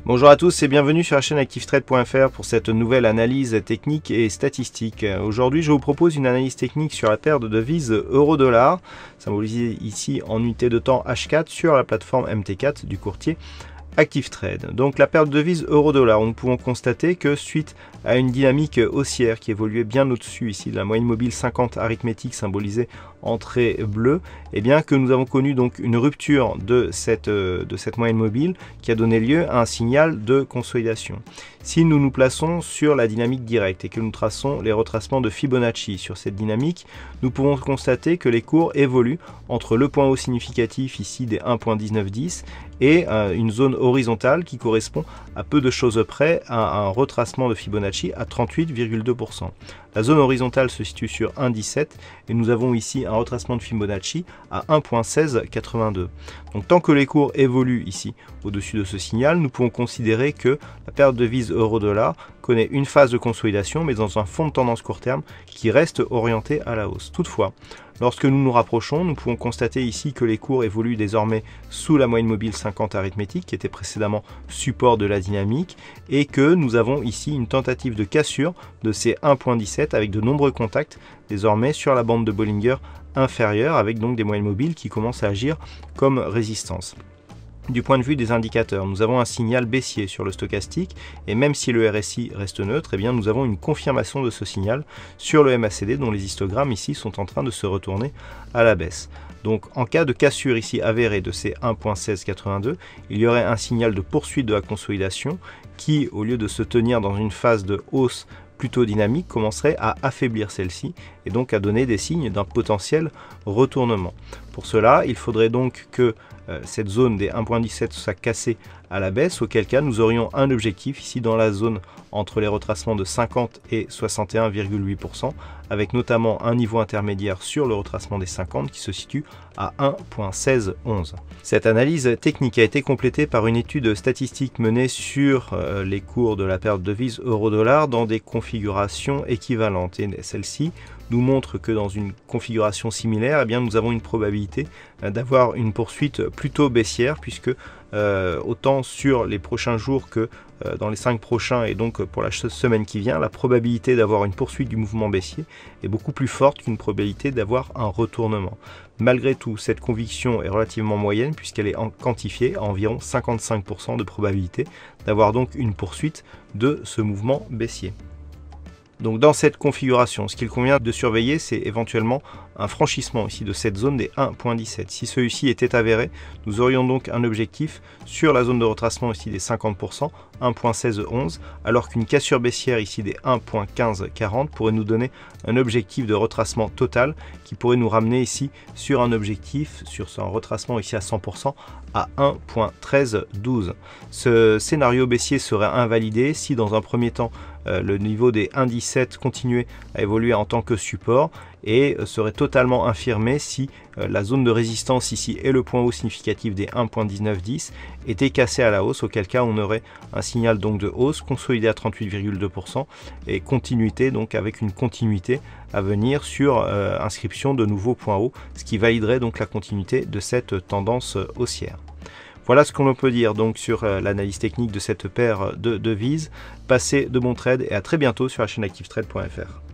Bonjour à tous et bienvenue sur la chaîne ActiveTrade.fr pour cette nouvelle analyse technique et statistique. Aujourd'hui, je vous propose une analyse technique sur la paire de devises euro-dollar, symbolisée ici en unité de temps H4 sur la plateforme MT4 du courtier ActiveTrade. Donc la paire de devises euro-dollar, nous pouvons constater que suite à une dynamique haussière qui évoluait bien au-dessus ici de la moyenne mobile 50 arithmétique symbolisée en trait bleu, et bien que nous avons connu donc une rupture de cette moyenne mobile qui a donné lieu à un signal de consolidation. Si nous nous plaçons sur la dynamique directe et que nous traçons les retracements de Fibonacci sur cette dynamique, nous pouvons constater que les cours évoluent entre le point haut significatif ici des 1.1910 et une zone horizontale qui correspond à peu de choses près à un retracement de Fibonacci à 38,2%. La zone horizontale se situe sur 1,17 et nous avons ici un retracement de Fibonacci à 1.1682. Donc tant que les cours évoluent ici au-dessus de ce signal, nous pouvons considérer que la paire de devises euro-dollar connaît une phase de consolidation mais dans un fond de tendance court terme qui reste orienté à la hausse. Toutefois, lorsque nous nous rapprochons, nous pouvons constater ici que les cours évoluent désormais sous la moyenne mobile 50 arithmétique qui était précédemment support de la dynamique et que nous avons ici une tentative de cassure de ces 1.17 avec de nombreux contacts désormais sur la bande de Bollinger inférieure avec donc des moyennes mobiles qui commencent à agir comme résistance. Du point de vue des indicateurs, nous avons un signal baissier sur le stochastique et même si le RSI reste neutre, eh bien nous avons une confirmation de ce signal sur le MACD dont les histogrammes ici sont en train de se retourner à la baisse. Donc en cas de cassure ici avérée de ces 1.1682, il y aurait un signal de poursuite de la consolidation qui, au lieu de se tenir dans une phase de hausse plutôt dynamique, commencerait à affaiblir celle-ci et donc à donner des signes d'un potentiel retournement. Pour cela, il faudrait donc que cette zone des 1.17 soit cassée à la baisse, auquel cas nous aurions un objectif ici dans la zone entre les retracements de 50 et 61,8%, avec notamment un niveau intermédiaire sur le retracement des 50 qui se situe à 1.1611. Cette analyse technique a été complétée par une étude statistique menée sur les cours de la paire de devises euro-dollar dans des configurations équivalentes. Et celle-ci nous montre que dans une configuration similaire, eh bien, nous avons une probabilité d'avoir une poursuite plutôt baissière puisque autant sur les prochains jours que dans les 5 prochains et donc pour la semaine qui vient, la probabilité d'avoir une poursuite du mouvement baissier est beaucoup plus forte qu'une probabilité d'avoir un retournement. Malgré tout, cette conviction est relativement moyenne puisqu'elle est quantifiée à environ 55% de probabilité d'avoir donc une poursuite de ce mouvement baissier. Donc dans cette configuration, ce qu'il convient de surveiller, c'est éventuellement un franchissement ici de cette zone des 1.17. Si celui-ci était avéré, nous aurions donc un objectif sur la zone de retracement ici des 50%, 1.1611, alors qu'une cassure baissière ici des 1.1540 pourrait nous donner un objectif de retracement total qui pourrait nous ramener ici sur un objectif, sur un retracement ici à 100% à 1.1312. Ce scénario baissier serait invalidé si dans un premier temps le niveau des 1.17 continuait à évoluer en tant que support et serait totalement infirmé si la zone de résistance ici et le point haut significatif des 1.1910 était cassé à la hausse, auquel cas on aurait un signal donc de hausse consolidé à 38,2% et continuité donc avec une continuité à venir sur inscription de nouveaux points hauts, ce qui validerait donc la continuité de cette tendance haussière. Voilà ce qu'on peut dire donc sur l'analyse technique de cette paire de devises. Passez de bons trades et à très bientôt sur la chaîne ActiveTrade.fr.